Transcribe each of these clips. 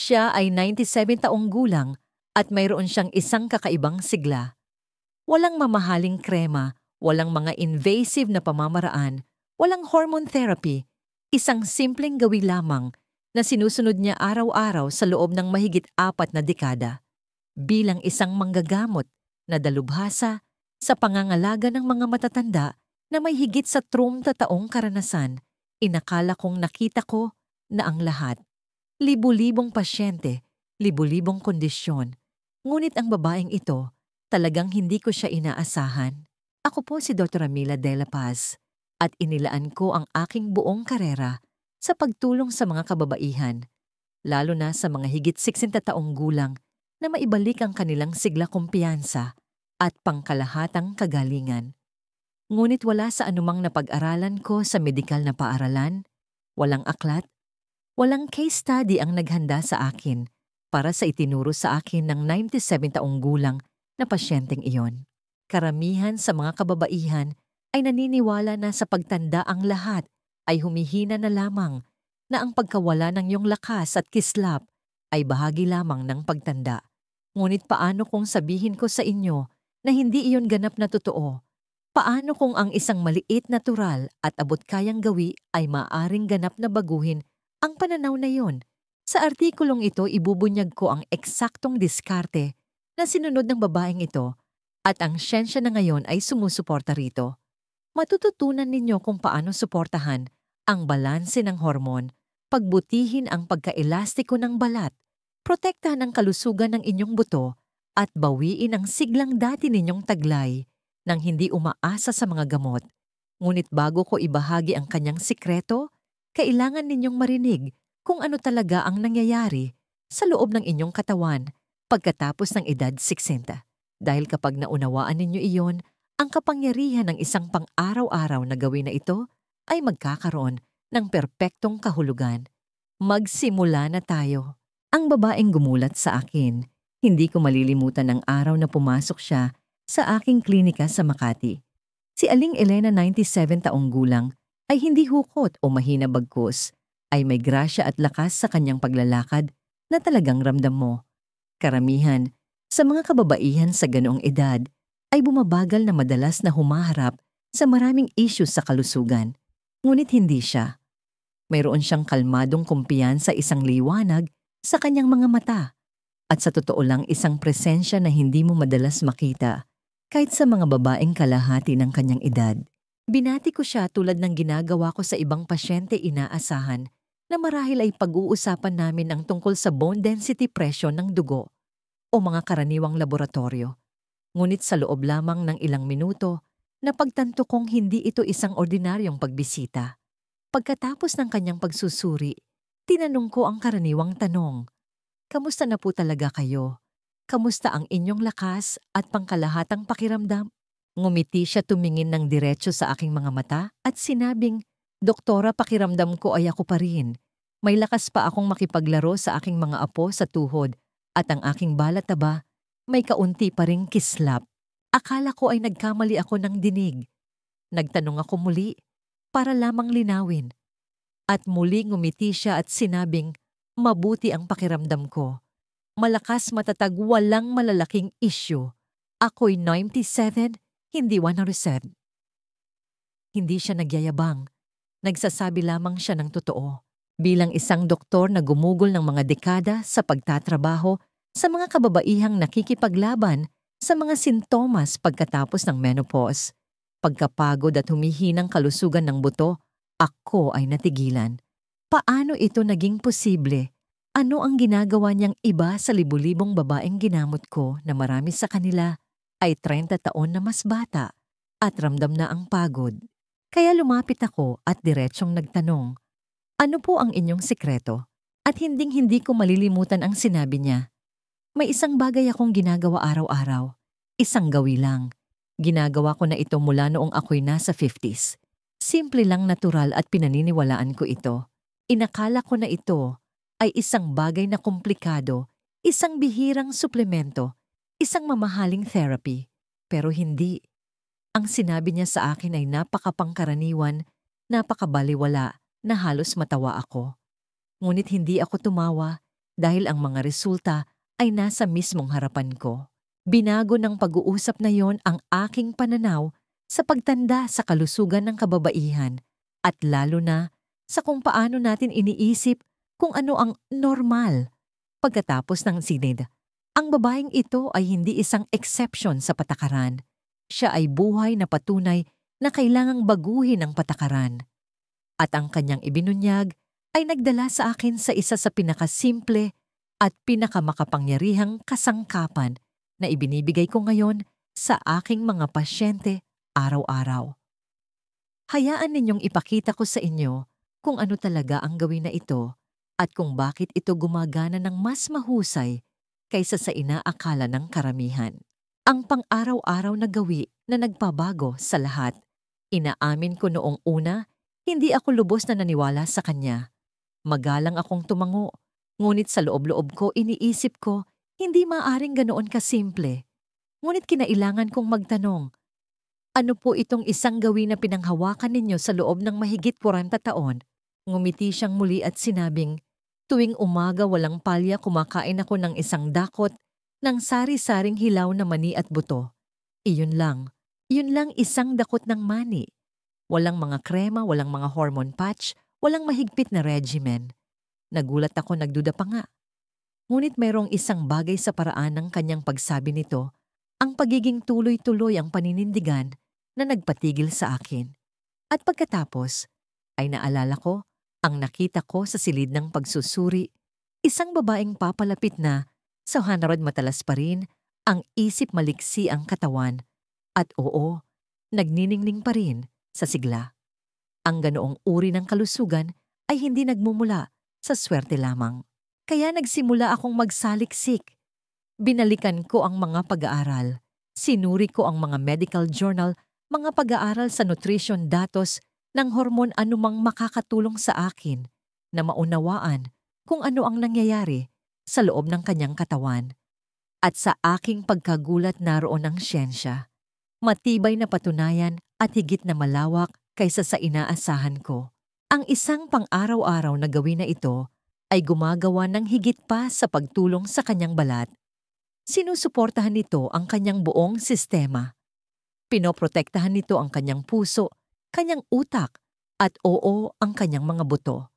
Siya ay 97 taong gulang at mayroon siyang isang kakaibang sigla. Walang mamahaling krema, walang mga invasive na pamamaraan, walang hormone therapy, isang simpleng gawi lamang na sinusunod niya araw-araw sa loob ng mahigit 4 na dekada. Bilang isang manggagamot na dalubhasa sa pangangalaga ng mga matatanda na may higit sa 30 taong karanasan, inakala kong nakita ko na ang lahat. Libu-libong pasyente, libu-libong kondisyon. Ngunit ang babaeng ito, talagang hindi ko siya inaasahan. Ako po si Dr. Amila de la Paz at inilaan ko ang aking buong karera sa pagtulong sa mga kababaihan, lalo na sa mga higit 60 taong gulang na maibalik ang kanilang sigla kumpiyansa at pangkalahatang kagalingan. Ngunit wala sa anumang napag-aralan ko sa medikal na paaralan, walang aklat, walang case study ang naghanda sa akin para sa itinuro sa akin ng 97 taong gulang na pasyenteng iyon. Karamihan sa mga kababaihan ay naniniwala na sa pagtanda ang lahat ay humihina na lamang, na ang pagkawala ng iyong lakas at kislap ay bahagi lamang ng pagtanda. Ngunit paano kung sabihin ko sa inyo na hindi iyon ganap na totoo? Paano kung ang isang maliit natural at abot-kayang gawi ay maaaring ganap na baguhin ang pananaw na iyon? Sa artikulong ito, ibubunyag ko ang eksaktong diskarte na sinunod ng babaeng ito at ang siyensya na ngayon ay sumusuporta rito. Matututunan ninyo kung paano suportahan ang balanse ng hormon, pagbutihin ang pagkaelastiko ng balat, protektahan ang kalusugan ng inyong buto, at bawiin ang siglang dati ninyong taglay nang hindi umaasa sa mga gamot. Ngunit bago ko ibahagi ang kanyang sikreto, kailangan ninyong marinig kung ano talaga ang nangyayari sa loob ng inyong katawan pagkatapos ng edad 60. Dahil kapag naunawaan ninyo iyon, ang kapangyarihan ng isang pang-araw-araw na gawin na ito ay magkakaroon ng perpektong kahulugan. Magsimula na tayo. Ang babaeng gumulat sa akin. Hindi ko malilimutan ang araw na pumasok siya sa aking klinika sa Makati. Si Aling Elena, 97 taong gulang, ay hindi hukot o mahina bagkus, ay may grasya at lakas sa kanyang paglalakad na talagang ramdam mo. Karamihan sa mga kababaihan sa ganoong edad ay bumabagal na madalas na humaharap sa maraming issues sa kalusugan. Ngunit hindi siya. Mayroon siyang kalmadong kumpiyansa, isang liwanag sa kanyang mga mata, at sa totoo lang isang presensya na hindi mo madalas makita kahit sa mga babaeng kalahati ng kanyang edad. Binati ko siya tulad ng ginagawa ko sa ibang pasyente, inaasahan na marahil ay pag-uusapan namin ang tungkol sa bone density pressure ng dugo o mga karaniwang laboratorio. Ngunit sa loob lamang ng ilang minuto, napagtanto kong hindi ito isang ordinaryong pagbisita. Pagkatapos ng kanyang pagsusuri, tinanong ko ang karaniwang tanong. Kamusta na po talaga kayo? Kamusta ang inyong lakas at pangkalahatang pakiramdam? Ngumiti siya, tumingin ng diretso sa aking mga mata at sinabing, Doktora, pakiramdam ko ay ako pa rin. May lakas pa akong makipaglaro sa aking mga apo sa tuhod at ang aking balat na ba, may kaunti pa ring kislap. Akala ko ay nagkamali ako ng dinig. Nagtanong ako muli para lamang linawin. At muli ngumiti siya at sinabing, mabuti ang pakiramdam ko. Malakas, matatag, walang malalaking issue. Ako'y 97, hindi 107. Hindi siya nagyayabang. Nagsasabi lamang siya ng totoo. Bilang isang doktor na gumugol ng mga dekada sa pagtatrabaho sa mga kababaihang nakikipaglaban sa mga sintomas pagkatapos ng menopause, pagkapagod at humihinang kalusugan ng buto, ako ay natigilan. Paano ito naging posible? Ano ang ginagawa niyang iba sa libu-libong babaeng ginamot ko na marami sa kanila ay 30 taon na mas bata at ramdam na ang pagod? Kaya lumapit ako at diretsong nagtanong, ano po ang inyong sikreto? At hinding-hindi ko malilimutan ang sinabi niya. May isang bagay akong ginagawa araw-araw. Isang gawi lang. Ginagawa ko na ito mula noong ako'y nasa 50s. Simple lang, natural at pinaniniwalaan ko ito. Inakala ko na ito ay isang bagay na komplikado, isang bihirang suplemento, isang mamahaling therapy. Pero hindi. Ang sinabi niya sa akin ay napakapangkaraniwan, napakabaliwala na halos matawa ako. Ngunit hindi ako tumawa, dahil ang mga resulta ay nasa mismong harapan ko. Binago ng pag-uusap na yon ang aking pananaw sa pagtanda sa kalusugan ng kababaihan at lalo na sa kung paano natin iniisip kung ano ang normal. Pagkatapos ng sinid, ang babaeng ito ay hindi isang exception sa patakaran. Siya ay buhay na patunay na kailangang baguhin ang patakaran. At ang kanyang ibinunyag ay nagdala sa akin sa isa sa pinakasimple at pinakamakapangyarihang kasangkapan na ibinibigay ko ngayon sa aking mga pasyente araw-araw. Hayaan ninyong ipakita ko sa inyo kung ano talaga ang gawin na ito at kung bakit ito gumagana ng mas mahusay kaysa sa inaakala ng karamihan. Ang pang-araw-araw na gawi na nagpabago sa lahat. Inaamin ko noong una, hindi ako lubos na naniwala sa kanya. Magalang akong tumango, ngunit sa loob-loob ko iniisip ko, hindi maaring ganoon kasimple. Ngunit kinailangan kong magtanong, ano po itong isang gawin na pinanghawakan ninyo sa loob ng mahigit 40 taon? Ngumiti siyang muli at sinabing, tuwing umaga walang palya kumakain ako ng isang dakot ng sari-saring hilaw na mani at buto. Iyon lang isang dakot ng mani. Walang mga krema, walang mga hormone patch, walang mahigpit na regimen. Nagulat ako, nagduda pa nga. Ngunit mayroong isang bagay sa paraan ng kanyang pagsabi nito, ang pagiging tuloy-tuloy ang paninindigan na nagpatigil sa akin. At pagkatapos, ay naalala ko ang nakita ko sa silid ng pagsusuri, isang babaeng papalapit na, sa hanarad matalas pa rin, ang isip maliksi ang katawan, at oo, nagniningning pa rin sa sigla. Ang ganoong uri ng kalusugan ay hindi nagmumula sa swerte lamang. Kaya nagsimula akong magsaliksik. Binalikan ko ang mga pag-aaral. Sinuri ko ang mga medical journal, mga pag-aaral sa nutrition datos ng hormon anumang makakatulong sa akin na maunawaan kung ano ang nangyayari sa loob ng kanyang katawan. At sa aking pagkagulat naroon ang siyensya. Matibay na patunayan at higit na malawak kaysa sa inaasahan ko. Ang isang pang-araw-araw na gawin na ito ay gumagawa ng higit pa sa pagtulong sa kanyang balat. Sinusuportahan nito ang kanyang buong sistema. Pinoprotektahan nito ang kanyang puso, kanyang utak, at oo ang kanyang mga buto.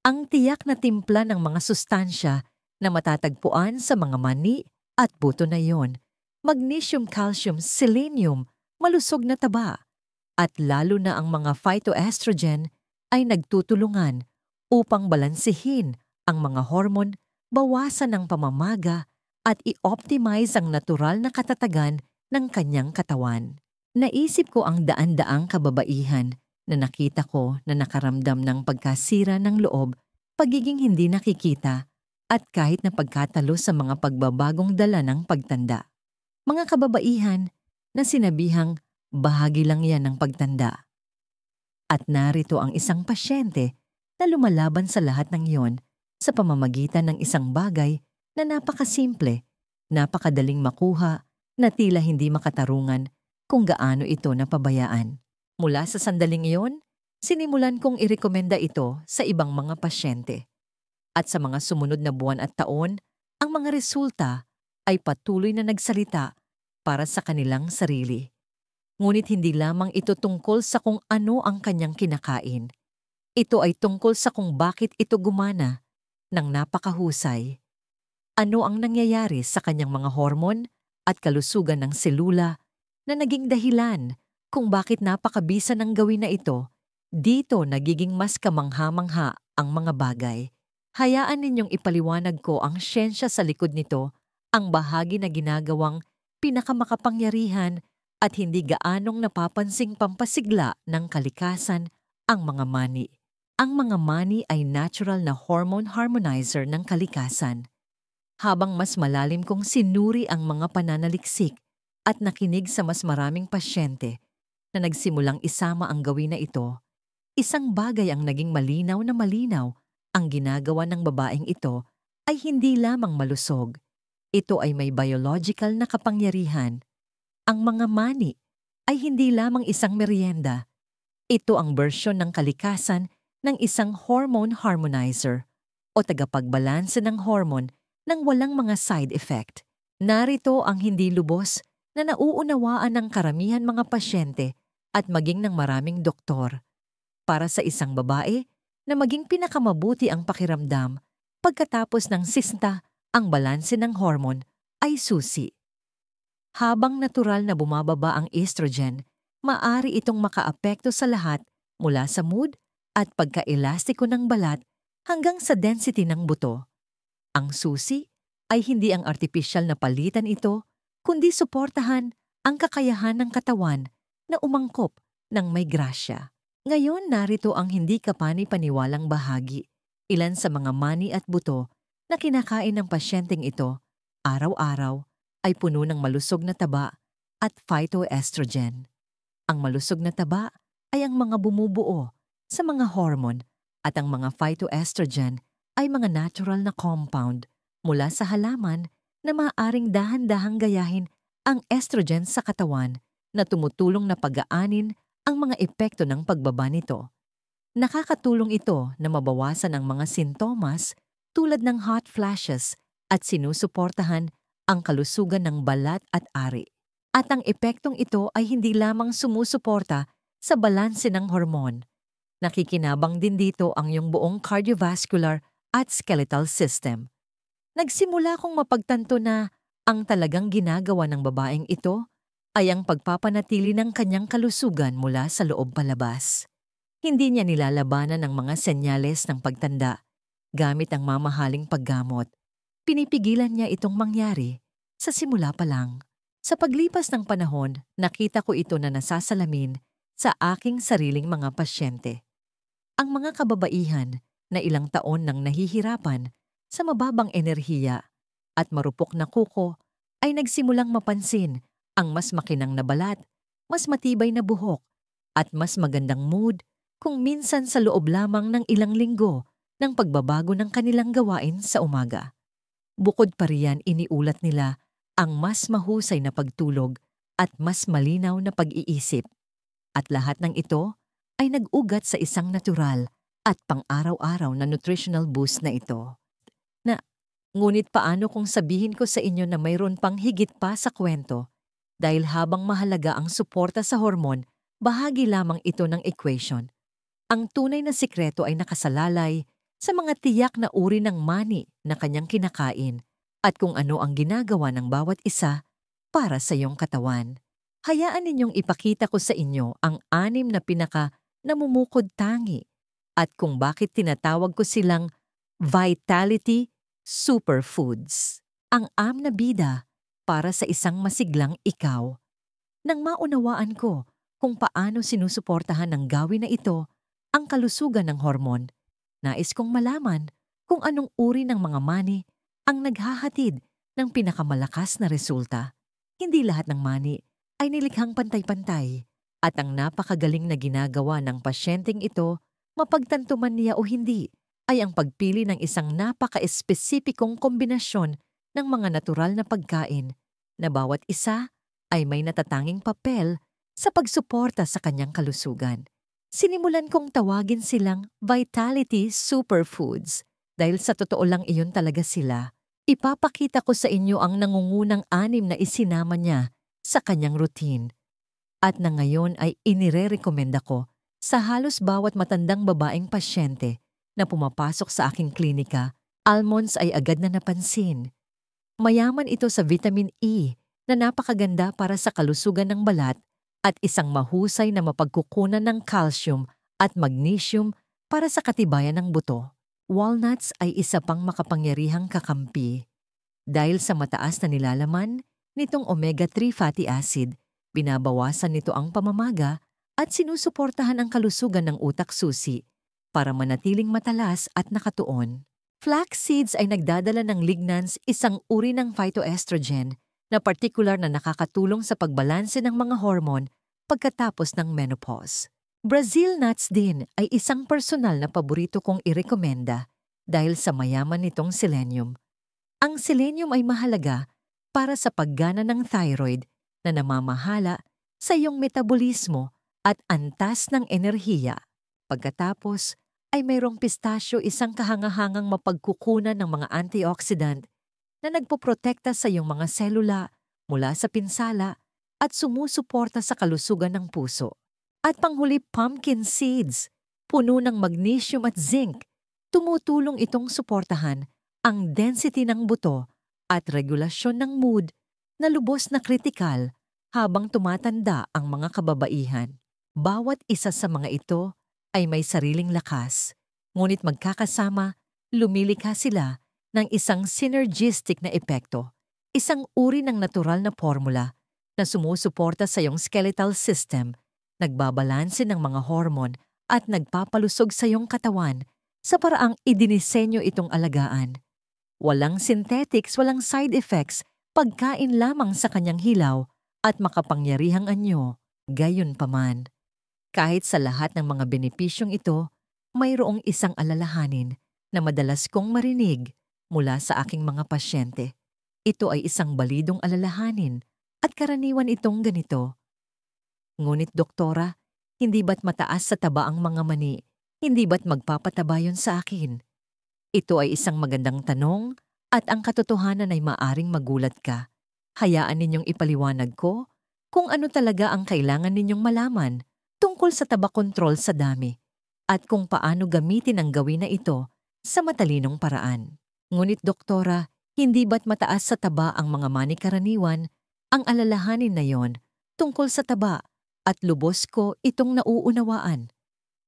Ang tiyak na timpla ng mga sustansya na matatagpuan sa mga mani at buto na iyon, magnesium, calcium, selenium, malusog na taba, at lalo na ang mga phytoestrogen ay nagtutulungan upang balansehin ang mga hormon, bawasan ang pamamaga, at i-optimize ang natural na katatagan ng kanyang katawan. Naisip ko ang daan-daang kababaihan na nakita ko na nakaramdam ng pagkasira ng loob, pagiging hindi nakikita, at kahit na pagkatalo sa mga pagbabagong dala ng pagtanda. Mga kababaihan na sinabihang bahagi lang yan ng pagtanda. At narito ang isang pasyente na lumalaban sa lahat ng iyon sa pamamagitan ng isang bagay na napakasimple, napakadaling makuha, na tila hindi makatarungan kung gaano ito napabayaan. Mula sa sandaling iyon, sinimulan kong irekomenda ito sa ibang mga pasyente. At sa mga sumunod na buwan at taon, ang mga resulta ay patuloy na nagsalita para sa kanilang sarili. Ngunit hindi lamang ito tungkol sa kung ano ang kanyang kinakain. Ito ay tungkol sa kung bakit ito gumana ng napakahusay. Ano ang nangyayari sa kanyang mga hormon at kalusugan ng selula na naging dahilan kung bakit napakabisa ng gawin na ito. Dito nagiging mas kamangha-mangha ang mga bagay. Hayaan ninyong ipaliwanag ko ang siyensya sa likod nito, ang bahagi na ginagawang pinakamakapangyarihan at hindi gaanong napapansing pampasigla ng kalikasan, ang mga mani. Ang mga mani ay natural na hormone harmonizer ng kalikasan. Habang mas malalim kong sinuri ang mga pananaliksik at nakinig sa mas maraming pasyente na nagsimulang isama ang gawin na ito, isang bagay ang naging malinaw na malinaw. Ang ginagawa ng babaeng ito ay hindi lamang malusog. Ito ay may biological na kapangyarihan. Ang mga mani ay hindi lamang isang merienda. Ito ang bersyon ng kalikasan ng isang hormone harmonizer. o tagapagbalanse ng hormone nang walang mga side effect. Narito ang hindi lubos na nauunawaan ng karamihan mga pasyente at maging ng maraming doktor. Para sa isang babae na maging pinakamabuti ang pakiramdam pagkatapos ng sista, ang balanse ng hormone ay susi. Habang natural na bumababa ang estrogen, maaari itong makaapekto sa lahat mula sa mood at pagkaelastiko ng balat hanggang sa density ng buto. Ang susi ay hindi ang artipisyal na palitan ito, kundi suportahan ang kakayahan ng katawan na umangkop ng may grasya. Ngayon narito ang hindi kapani-paniwalang bahagi. Ilan sa mga mani at buto na kinakain ng pasyenteng ito araw-araw ay puno ng malusog na taba at phytoestrogen. Ang malusog na taba ay ang mga bumubuo sa mga hormone at ang mga phytoestrogen ay mga natural na compound mula sa halaman na maaaring dahan-dahang gayahin ang estrogen sa katawan na tumutulong na pagaanin ang mga epekto ng pagbaba nito. Nakakatulong ito na mabawasan ang mga sintomas tulad ng hot flashes at sinusuportahan ang kalusugan ng balat at ari. At ang epektong ito ay hindi lamang sumusuporta sa balanse ng hormone. Nakikinabang din dito ang iyong buong cardiovascular at skeletal system. Nagsimula kong mapagtanto na ang talagang ginagawa ng babaeng ito ay ang pagpapanatili ng kanyang kalusugan mula sa loob palabas. Hindi niya nilalabanan ang mga senyales ng pagtanda gamit ang mamahaling paggamot. Pinipigilan niya itong mangyari sa simula pa lang. Sa paglipas ng panahon, nakita ko ito na nasasalamin sa aking sariling mga pasyente. Ang mga kababaihan na ilang taon nang nahihirapan sa mababang enerhiya at marupok na kuko ay nagsimulang mapansin ang mas makinang na balat, mas matibay na buhok, at mas magandang mood kung minsan sa loob lamang ng ilang linggo ng pagbabago ng kanilang gawain sa umaga. Bukod pa riyan, iniulat nila ang mas mahusay na pagtulog at mas malinaw na pag-iisip. At lahat ng ito ay nag-ugat sa isang natural at pang-araw-araw na nutritional boost na ito. Ngunit paano kung sabihin ko sa inyo na mayroon pang higit pa sa kwento? Dahil habang mahalaga ang suporta sa hormone, bahagi lamang ito ng equation. Ang tunay na sikreto ay nakasalalay sa mga tiyak na uri ng mani na kanyang kinakain at kung ano ang ginagawa ng bawat isa para sa iyong katawan. Hayaan ninyong ipakita ko sa inyo ang 6 na namumukod tangi at kung bakit tinatawag ko silang vitality superfoods. Ang 6 na bida para sa isang masiglang ikaw. Nang maunawaan ko kung paano sinusuportahan ng gawin na ito ang kalusugan ng hormon, nais kong malaman kung anong uri ng mga mani ang naghahatid ng pinakamalakas na resulta. Hindi lahat ng mani ay nilikhang pantay-pantay at ang napakagaling na ginagawa ng pasyenteng ito, mapagtanto man niya o hindi, ay ang pagpili ng isang napaka-espesipikong kombinasyon ng mga natural na pagkain na bawat isa ay may natatanging papel sa pagsuporta sa kanyang kalusugan. Sinimulan kong tawagin silang Vitality Superfoods dahil sa totoo lang iyon talaga sila. Ipapakita ko sa inyo ang nangungunang 6 na isinama niya sa kanyang routine at na ngayon ay inirerekomenda ko sa halos bawat matandang babaeng pasyente na pumapasok sa aking klinika. Almonds ay agad na napansin. Mayaman ito sa vitamin E na napakaganda para sa kalusugan ng balat at isang mahusay na mapagkukunan ng calcium at magnesium para sa katibayan ng buto. Walnuts ay isa pang makapangyarihang kakampi. Dahil sa mataas na nilalaman nitong omega-3 fatty acid, binabawasan nito ang pamamaga at sinusuportahan ang kalusugan ng utak susi para manatiling matalas at nakatuon. Flax seeds ay nagdadala ng lignans, isang uri ng phytoestrogen na partikular na nakakatulong sa pagbalanse ng mga hormone pagkatapos ng menopause. Brazil nuts din ay isang personal na paborito kong irekomenda dahil sa mayaman nitong selenium. Ang selenium ay mahalaga para sa paggana ng thyroid na namamahala sa iyong metabolismo at antas ng enerhiya. Pagkatapos ay mayroong pistasyo, isang kahangahangang mapagkukunan ng mga antioxidant na nagpoprotekta sa iyong mga selula mula sa pinsala at sumusuporta sa kalusugan ng puso. At panghuli, pumpkin seeds, puno ng magnesium at zinc. Tumutulong itong suportahan ang density ng buto at regulasyon ng mood na lubos na kritikal habang tumatanda ang mga kababaihan. Bawat isa sa mga ito ay may sariling lakas, ngunit magkakasama, lumilikha sila ng isang synergistic na epekto, isang uri ng natural na formula na sumusuporta sa iyong skeletal system, nagbabalanse ng mga hormone at nagpapalusog sa iyong katawan sa paraang idinisenyo itong alagaan. Walang synthetics, walang side effects, pagkain lamang sa kanyang hilaw at makapangyarihang anyo. Gayunpaman, kahit sa lahat ng mga benepisyong ito, mayroong isang alalahanin na madalas kong marinig mula sa aking mga pasyente. Ito ay isang balidong alalahanin at karaniwan itong ganito. Ngunit doktora, hindi ba't mataas sa taba ang mga mani? Hindi ba't magpapataba yun sa akin? Ito ay isang magandang tanong at ang katotohanan ay maaring magulat ka. Hayaan ninyong ipaliwanag ko kung ano talaga ang kailangan ninyong malaman tungkol sa taba control sa dami at kung paano gamitin ang gawin na ito sa matalinong paraan. Ngunit doktora, hindi ba't mataas sa taba ang mga mani karaniwan? Ang alalahanin na yon tungkol sa taba at lubos ko itong nauunawaan.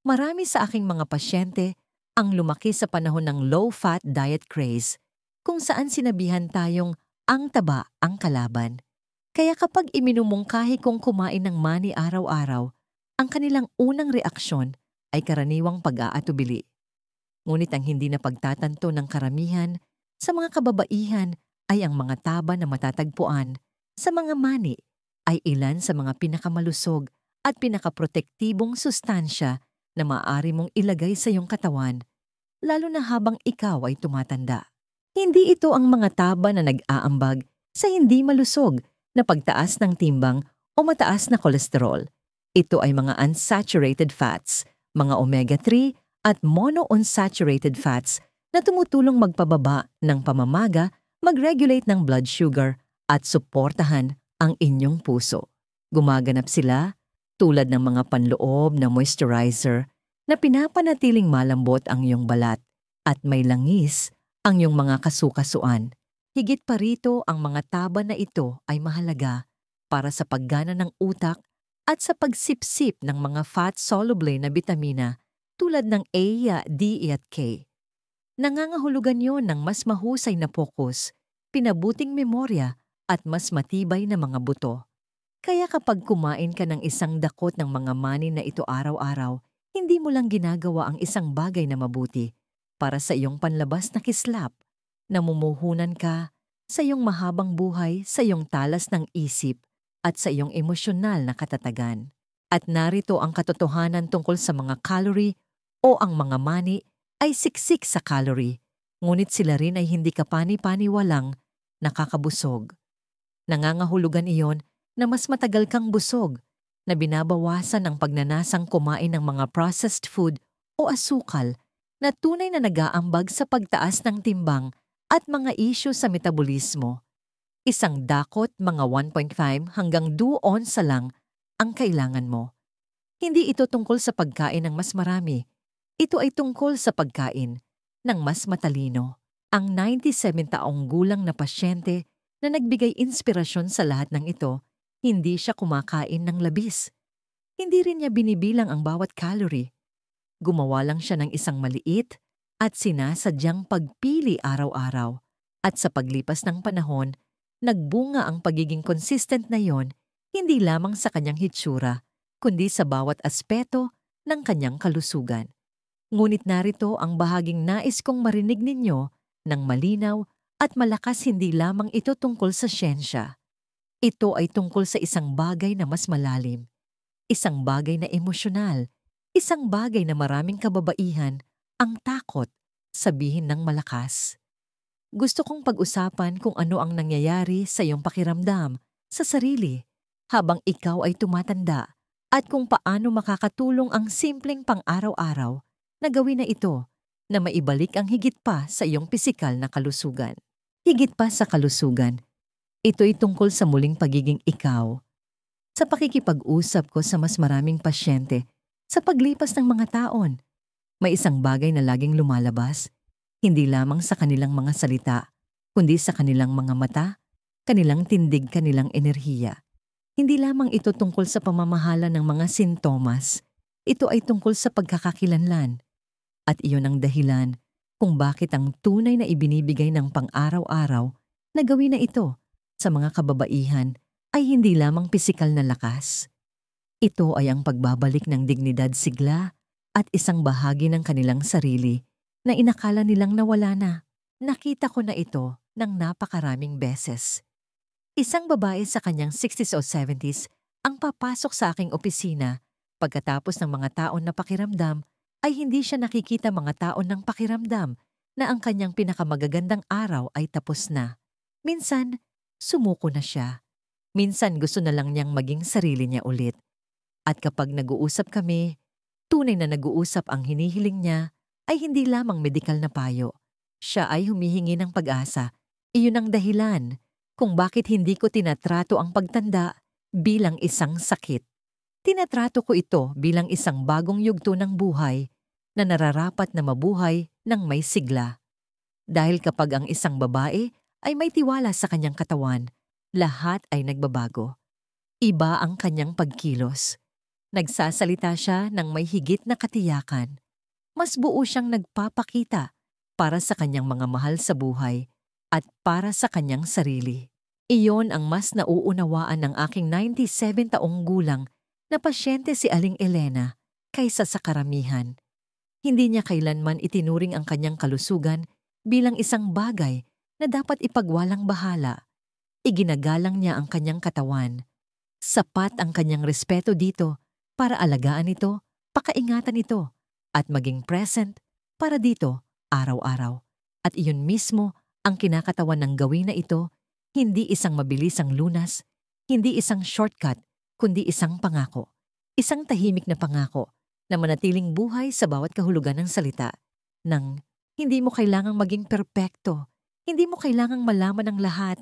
Marami sa aking mga pasyente ang lumaki sa panahon ng low-fat diet craze kung saan sinabihan tayong ang taba ang kalaban. Kaya kapag iminumungkahi kong kumain ng mani araw-araw, ang kanilang unang reaksyon ay karaniwang pag-aatubili. Ngunit ang hindi napagtatanto ng karamihan sa mga kababaihan ay ang mga taba na matatagpuan sa mga mani ay ilan sa mga pinakamalusog at pinakaprotektibong sustansya na maaari mong ilagay sa iyong katawan, lalo na habang ikaw ay tumatanda. Hindi ito ang mga taba na nag-aambag sa hindi malusog na pagtaas ng timbang o mataas na kolesterol. Ito ay mga unsaturated fats, mga omega-3 at monounsaturated fats na tumutulong magpababa ng pamamaga, mag-regulate ng blood sugar at suportahan ang inyong puso. Gumaganap sila tulad ng mga panloob na moisturizer na pinapanatiling malambot ang iyong balat at may langis ang iyong mga kasukasuan. Higit pa rito, ang mga taba na ito ay mahalaga para sa paggana ng utak at sa pagsipsip ng mga fat-soluble na bitamina tulad ng A, D, at K. Nangangahulugan yon ng mas mahusay na focus, pinabuting memorya at mas matibay na mga buto. Kaya kapag kumain ka ng isang dakot ng mga mani na ito araw-araw, hindi mo lang ginagawa ang isang bagay na mabuti para sa iyong panlabas na kislap. Namumuhunan ka sa iyong mahabang buhay, sa iyong talas ng isip, at sa iyong emosyonal na katatagan. At narito ang katotohanan tungkol sa mga calorie o ang mga mani ay siksik sa calorie, ngunit sila rin ay hindi kapani-paniwalang nakakabusog. Nangangahulugan iyon na mas matagal kang busog, na binabawasan ang pagnanasang kumain ng mga processed food o asukal na tunay na nag-aambag sa pagtaas ng timbang at mga isyu sa metabolismo. Isang dakot, mga 1.5 hanggang 2 onsa lang ang kailangan mo. Hindi ito tungkol sa pagkain ng mas marami. Ito ay tungkol sa pagkain ng mas matalino. Ang 97 taong gulang na pasyente na nagbigay inspirasyon sa lahat ng ito, hindi siya kumakain ng labis. Hindi rin niya binibilang ang bawat calorie. Gumawa lang siya ng isang maliit at sinasadyang pagpili araw-araw. At sa paglipas ng panahon, nagbunga ang pagiging consistent na yon, hindi lamang sa kanyang hitsura, kundi sa bawat aspeto ng kanyang kalusugan. Ngunit narito ang bahaging nais kong marinig ninyo ng malinaw at malakas, hindi lamang ito tungkol sa siyensya. Ito ay tungkol sa isang bagay na mas malalim, isang bagay na emosyonal, isang bagay na maraming kababaihan ang takot sabihin ng malakas. Gusto kong pag-usapan kung ano ang nangyayari sa iyong pakiramdam sa sarili habang ikaw ay tumatanda at kung paano makakatulong ang simpleng pang-araw-araw na gawin na ito na maibalik ang higit pa sa iyong pisikal na kalusugan. Higit pa sa kalusugan, ito'y tungkol sa muling pagiging ikaw. Sa pakikipag-usap ko sa mas maraming pasyente, sa paglipas ng mga taon, may isang bagay na laging lumalabas, hindi lamang sa kanilang mga salita, kundi sa kanilang mga mata, kanilang tindig, kanilang enerhiya. Hindi lamang ito tungkol sa pamamahala ng mga sintomas, ito ay tungkol sa pagkakakilanlan. At iyon ang dahilan kung bakit ang tunay na ibinibigay ng pang-araw-araw na gawin na ito sa mga kababaihan ay hindi lamang pisikal na lakas. Ito ay ang pagbabalik ng dignidad, sigla at isang bahagi ng kanilang sarili na inakala nilang nawala na. Nakita ko na ito ng napakaraming beses. Isang babae sa kanyang 60s o 70s ang papasok sa aking opisina pagkatapos ng mga taon na pakiramdam ay hindi siya nakikita mga taon ng pakiramdam na ang kanyang pinakamagagandang araw ay tapos na. Minsan, sumuko na siya. Minsan gusto na lang niyang maging sarili niya ulit. At kapag nag-uusap kami, tunay na nag-uusap, ang hinihiling niya ay hindi lamang medikal na payo. Siya ay humihingi ng pag-asa. Iyon ang dahilan kung bakit hindi ko tinatrato ang pagtanda bilang isang sakit. Tinatrato ko ito bilang isang bagong yugto ng buhay na nararapat na mabuhay ng may sigla. Dahil kapag ang isang babae ay may tiwala sa kanyang katawan, lahat ay nagbabago. Iba ang kanyang pagkilos. Nagsasalita siya ng may higit na katiyakan. Mas buo siyang nagpapakita para sa kanyang mga mahal sa buhay at para sa kanyang sarili. Iyon ang mas nauunawaan ng aking 97 taong gulang na pasyente si Aling Elena kaysa sa karamihan. Hindi niya kailanman itinuring ang kanyang kalusugan bilang isang bagay na dapat ipagwalang bahala. Iginagalang niya ang kanyang katawan. Sapat ang kanyang respeto dito para alagaan ito, pakaingatan ito, at maging present para dito araw-araw. At iyon mismo ang kinakatawan ng gawin na ito, hindi isang mabilisang lunas, hindi isang shortcut, kundi isang pangako. Isang tahimik na pangako na manatiling buhay sa bawat kahulugan ng salita. Nang hindi mo kailangang maging perpekto, hindi mo kailangang malaman ang lahat.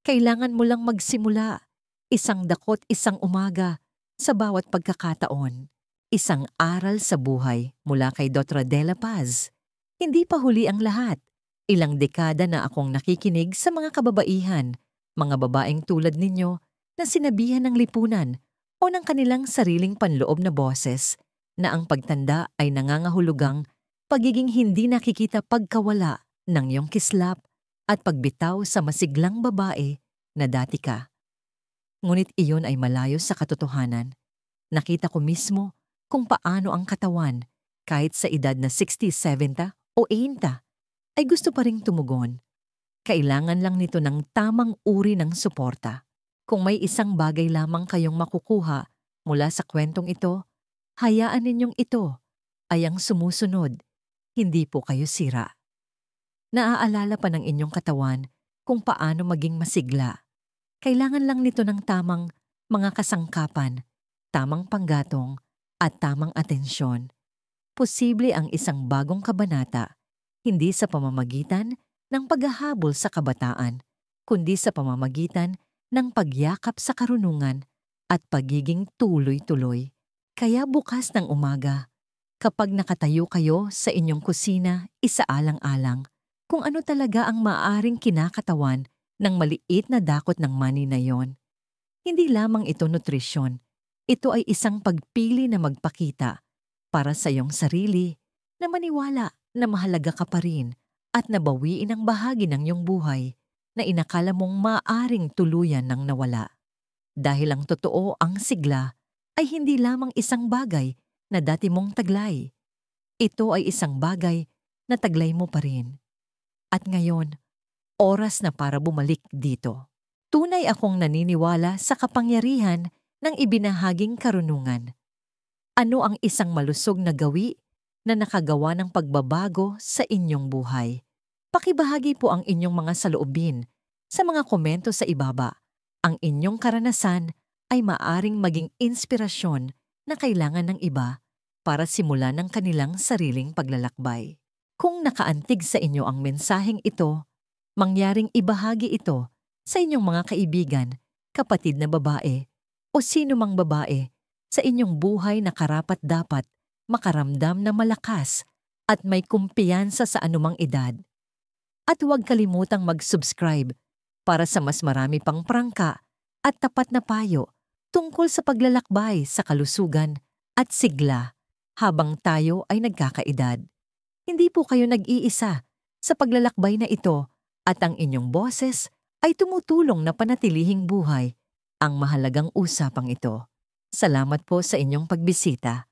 Kailangan mo lang magsimula. Isang dakot, isang umaga, sa bawat pagkakataon. Isang aral sa buhay mula kay Dr. De La Paz. Hindi pa huli ang lahat. Ilang dekada na akong nakikinig sa mga kababaihan, mga babaeng tulad ninyo na sinabihan ng lipunan o ng kanilang sariling panloob na boses na ang pagtanda ay nangangahulugang pagiging hindi nakikita, pagkawala ng iyong kislap at pagbitaw sa masiglang babae na dati ka. Ngunit iyon ay malayo sa katotohanan. Nakita ko mismo kung paano ang katawan, kahit sa edad na 60, 70 o 80, ay gusto pa ring tumugon. Kailangan lang nito ng tamang uri ng suporta. Kung may isang bagay lamang kayong makukuha mula sa kwentong ito, hayaan ninyong ito ay ang sumusunod, hindi po kayo sira. Naaalala pa ng inyong katawan kung paano maging masigla. Kailangan lang nito ng tamang mga kasangkapan, tamang panggatong, at tamang atensyon. Posible ang isang bagong kabanata, hindi sa pamamagitan ng paghahabol sa kabataan, kundi sa pamamagitan ng pagyakap sa karunungan at pagiging tuloy-tuloy. Kaya bukas ng umaga, kapag nakatayo kayo sa inyong kusina, isaalang-alang kung ano talaga ang maaaring kinakatawan ng maliit na dakot ng mani na yon. Hindi lamang ito nutrisyon, ito ay isang pagpili na magpakita para sa iyong sarili na maniwala na mahalaga ka pa rin at nabawiin ang bahagi ng iyong buhay na inakala mong maaaring tuluyan ng nawala. Dahil ang totoo, ang sigla ay hindi lamang isang bagay na dati mong taglay. Ito ay isang bagay na taglay mo pa rin. At ngayon, oras na para bumalik dito. Tunay akong naniniwala sa kapangyarihan ng ibinahaging karunungan. Ano ang isang malusog na gawi na nakagawa ng pagbabago sa inyong buhay? Pakibahagi po ang inyong mga saloobin sa mga komento sa ibaba. Ang inyong karanasan ay maaring maging inspirasyon na kailangan ng iba para simulan ang kanilang sariling paglalakbay. Kung nakaantig sa inyo ang mensaheng ito, mangyaring ibahagi ito sa inyong mga kaibigan, kapatid na babae, o sino mang babae sa inyong buhay na karapat-dapat makaramdam na malakas at may kumpiyansa sa anumang edad. At huwag kalimutang mag-subscribe para sa mas marami pang prangka at tapat na payo tungkol sa paglalakbay sa kalusugan at sigla habang tayo ay nagkakaedad. Hindi po kayo nag-iisa sa paglalakbay na ito at ang inyong boses ay tumutulong na panatilihing buhay ang mahalagang usapang ito. Salamat po sa inyong pagbisita.